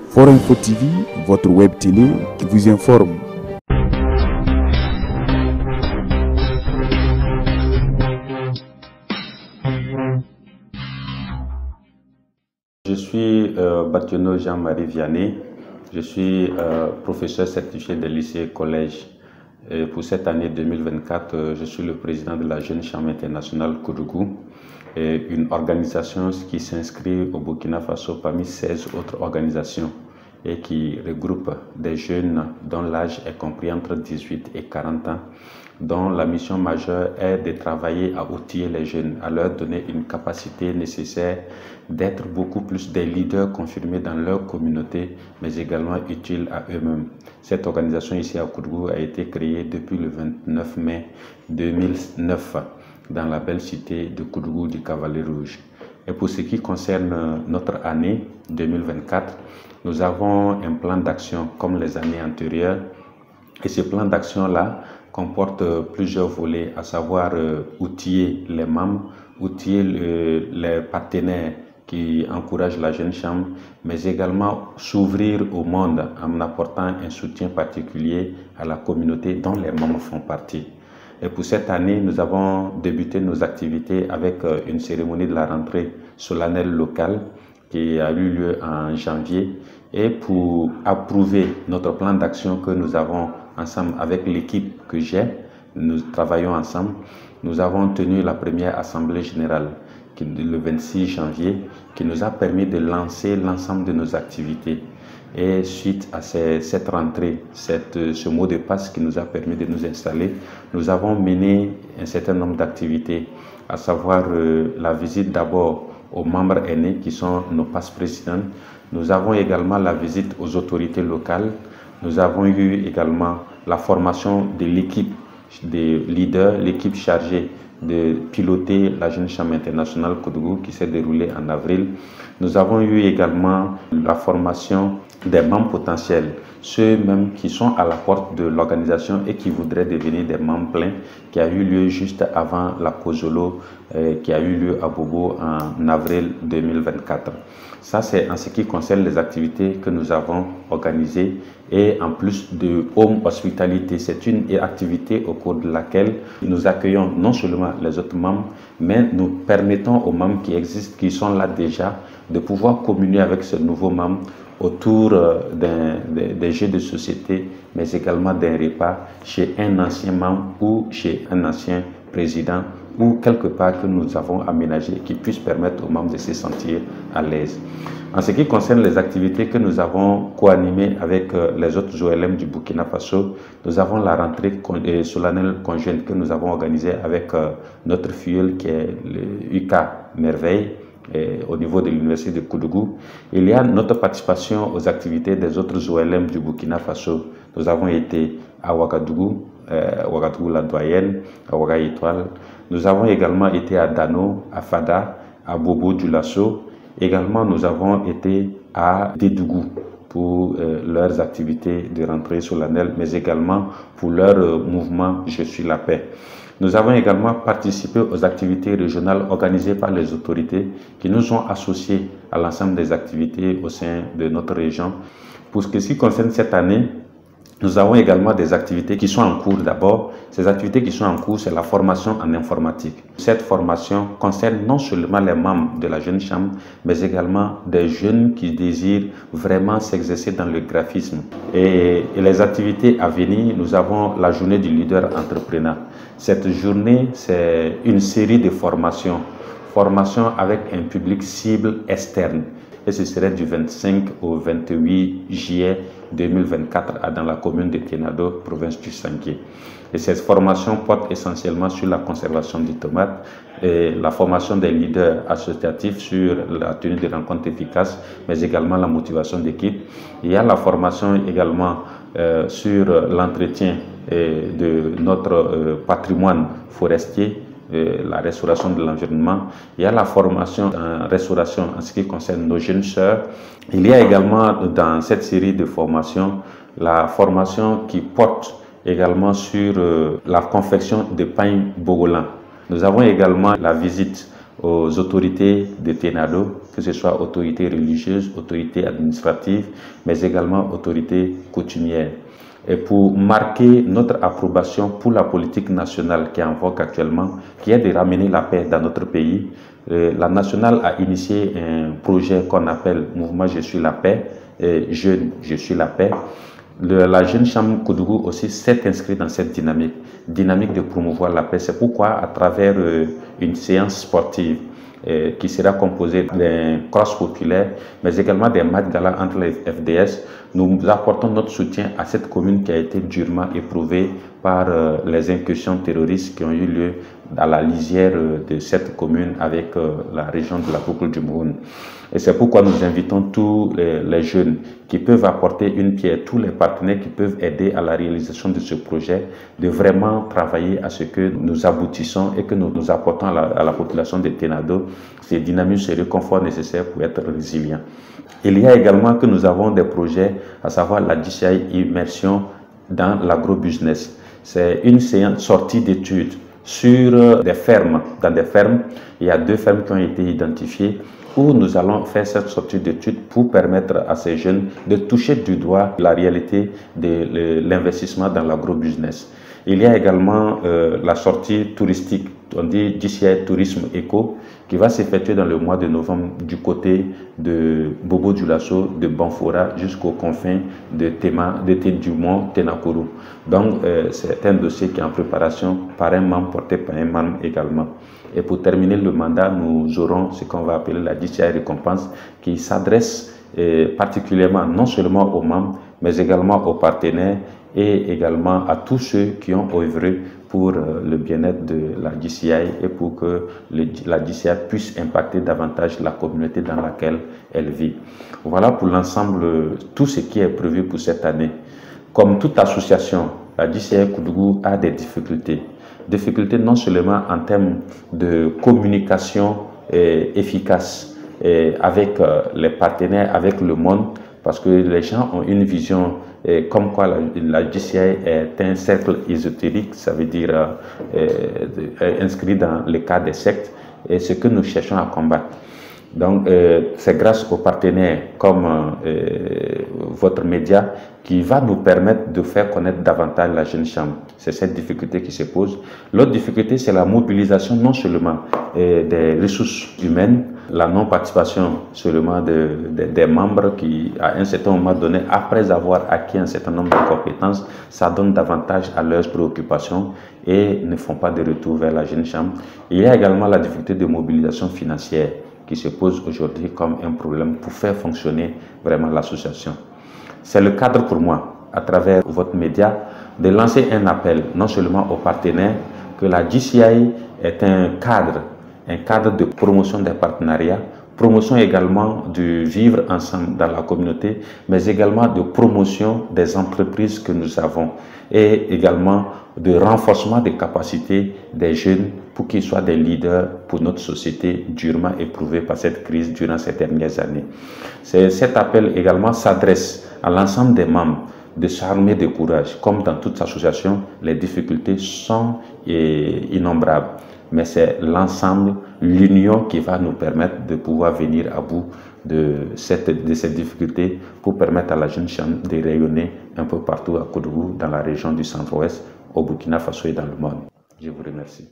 Forinfo TV, votre web télé qui vous informe. Je suis Bationo Jean-Marie Vianney, je suis professeur certifié des lycées et collèges. Et pour cette année 2024, je suis le président de la Jeune Chambre internationale Koudougou, une organisation qui s'inscrit au Burkina Faso parmi 16 autres organisations et qui regroupe des jeunes dont l'âge est compris entre 18 et 40 ans, dont la mission majeure est de travailler à outiller les jeunes, à leur donner une capacité nécessaire d'être beaucoup plus des leaders confirmés dans leur communauté, mais également utiles à eux-mêmes. Cette organisation ici à Koudougou a été créée depuis le 29 mai 2009 dans la belle cité de Koudougou du Cavalier Rouge. Et pour ce qui concerne notre année 2024, nous avons un plan d'action comme les années antérieures. Et ce plan d'action-là comporte plusieurs volets, à savoir outiller les membres, outiller les partenaires qui encouragent la jeune chambre, mais également s'ouvrir au monde en apportant un soutien particulier à la communauté dont les membres font partie. Et pour cette année, nous avons débuté nos activités avec une cérémonie de la rentrée solennelle locale qui a eu lieu en janvier. Et pour approuver notre plan d'action que nous avons ensemble avec l'équipe que j'ai, nous travaillons ensemble, nous avons tenu la première assemblée générale le 26 janvier qui nous a permis de lancer l'ensemble de nos activités. Et suite à cette rentrée, ce mot de passe qui nous a permis de nous installer, nous avons mené un certain nombre d'activités, à savoir la visite d'abord aux membres aînés qui sont nos passes présidents. Nous avons également la visite aux autorités locales. Nous avons eu également la formation de l'équipe des leaders, l'équipe chargée de piloter la Jeune Chambre internationale Koudougou qui s'est déroulée en avril. Nous avons eu également la formation des membres potentiels, ceux-mêmes qui sont à la porte de l'organisation et qui voudraient devenir des membres pleins, qui a eu lieu juste avant la COSOLO qui a eu lieu à Bobo en avril 2024. Ça, c'est en ce qui concerne les activités que nous avons organisées. Et en plus de Home Hospitalité, c'est une activité au cours de laquelle nous accueillons non seulement les autres membres, mais nous permettons aux membres qui existent, qui sont là déjà, de pouvoir communier avec ce nouveau membre autour des jeux de société, mais également d'un repas chez un ancien membre ou chez un ancien président ou quelque part que nous avons aménagé qui puisse permettre aux membres de se sentir à l'aise. En ce qui concerne les activités que nous avons co-animées avec les autres OLM du Burkina Faso, nous avons la rentrée solennelle conjointe que nous avons organisée avec notre filleul qui est le UK Merveille au niveau de l'université de Koudougou. Il y a notre participation aux activités des autres OLM du Burkina Faso. Nous avons été à Ouagadougou, Ouagadougou la doyenne, à Ouaga Étoile. Nous avons également été à Dano, à Fada, à Bobo du Lasso. Également, nous avons été à Dédougou pour leurs activités de rentrée solennelle, mais également pour leur mouvement Je suis la paix. Nous avons également participé aux activités régionales organisées par les autorités qui nous ont associés à l'ensemble des activités au sein de notre région. Pour ce qui concerne cette année, nous avons également des activités qui sont en cours d'abord. Ces activités qui sont en cours, c'est la formation en informatique. Cette formation concerne non seulement les membres de la Jeune Chambre, mais également des jeunes qui désirent vraiment s'exercer dans le graphisme. Et les activités à venir, nous avons la journée du leader entrepreneur. Cette journée, c'est une série de formations. Formations avec un public cible externe. Et ce serait du 25 au 28 juillet 2024 dans la commune de Ténado, province du Sangué. Et cette formation porte essentiellement sur la conservation des tomates, et la formation des leaders associatifs sur la tenue de rencontres efficaces, mais également la motivation d'équipe. Il y a la formation également sur l'entretien de notre patrimoine forestier, la restauration de l'environnement. Il y a la formation en restauration en ce qui concerne nos jeunes sœurs. Il y a également dans cette série de formations la formation qui porte également sur la confection de pain bogolan. Nous avons également la visite aux autorités de Ténado que ce soit autorités religieuses, autorités administratives, mais également autorités coutumières. Et pour marquer notre approbation pour la politique nationale qui est en vogue actuellement, qui est de ramener la paix dans notre pays, la nationale a initié un projet qu'on appelle Mouvement Je suis la paix, Jeunes Je suis la paix. La jeune chambre Koudougou aussi s'est inscrite dans cette dynamique de promouvoir la paix. C'est pourquoi, à travers une séance sportive qui sera composée d'un cross populaire, mais également des matchs galas entre les FDS, nous apportons notre soutien à cette commune qui a été durement éprouvée par les incursions terroristes qui ont eu lieu à la lisière de cette commune avec la région de la boucle du Mouhoun. Et c'est pourquoi nous invitons tous les jeunes qui peuvent apporter une pierre, tous les partenaires qui peuvent aider à la réalisation de ce projet, de vraiment travailler à ce que nous aboutissons et que nous apportons à la population de Ténado ces dynamismes et le confort nécessaires pour être résilients. Il y a également que nous avons des projets, à savoir la DCI Immersion dans l'agrobusiness. C'est une sortie d'études sur des fermes. Dans des fermes, il y a 2 fermes qui ont été identifiées où nous allons faire cette sortie d'études pour permettre à ces jeunes de toucher du doigt la réalité de l'investissement dans l'agrobusiness. Il y a également la sortie touristique, on dit DCI Tourisme Éco, qui va s'effectuer dans le mois de novembre du côté de Bobo Dioulasso, de Banfora, jusqu'aux confins de Dumont, Tenakuru. Donc, c'est un dossier qui est en préparation par un membre, porté par un membre également. Et pour terminer le mandat, nous aurons ce qu'on va appeler la DCI Récompense, qui s'adresse particulièrement non seulement aux membres, mais également aux partenaires et également à tous ceux qui ont œuvré pour le bien-être de la DCI et pour que la DCI puisse impacter davantage la communauté dans laquelle elle vit. Voilà pour l'ensemble tout ce qui est prévu pour cette année. Comme toute association, la DCI Koudougou a des difficultés. Difficultés non seulement en termes de communication efficace avec les partenaires, avec le monde, parce que les gens ont une vision comme quoi la DCI est un cercle ésotérique, ça veut dire inscrit dans le cas des sectes, et ce que nous cherchons à combattre. Donc, c'est grâce aux partenaires comme votre média qui va nous permettre de faire connaître davantage la jeune chambre. C'est cette difficulté qui se pose. L'autre difficulté, c'est la mobilisation non seulement des ressources humaines, la non-participation seulement des membres qui, à un certain moment donné, après avoir acquis un certain nombre de compétences, ça donne davantage à leurs préoccupations et ne font pas de retour vers la jeune chambre. Il y a également la difficulté de mobilisation financière qui se pose aujourd'hui comme un problème pour faire fonctionner vraiment l'association. C'est le cadre pour moi, à travers votre média, de lancer un appel non seulement aux partenaires, que la DCI est un cadre de promotion des partenariats, promotion également du vivre ensemble dans la communauté, mais également de promotion des entreprises que nous avons et également de renforcement des capacités des jeunes pour qu'ils soient des leaders pour notre société durement éprouvée par cette crise durant ces dernières années. Cet appel également s'adresse à l'ensemble des membres de s'armer de courage. Comme dans toute association, les difficultés sont innombrables. Mais c'est l'ensemble, l'union qui va nous permettre de pouvoir venir à bout de ces difficultés pour permettre à la jeune chambre de rayonner un peu partout à Koudougou, dans la région du centre-ouest, au Burkina Faso et dans le monde. Je vous remercie.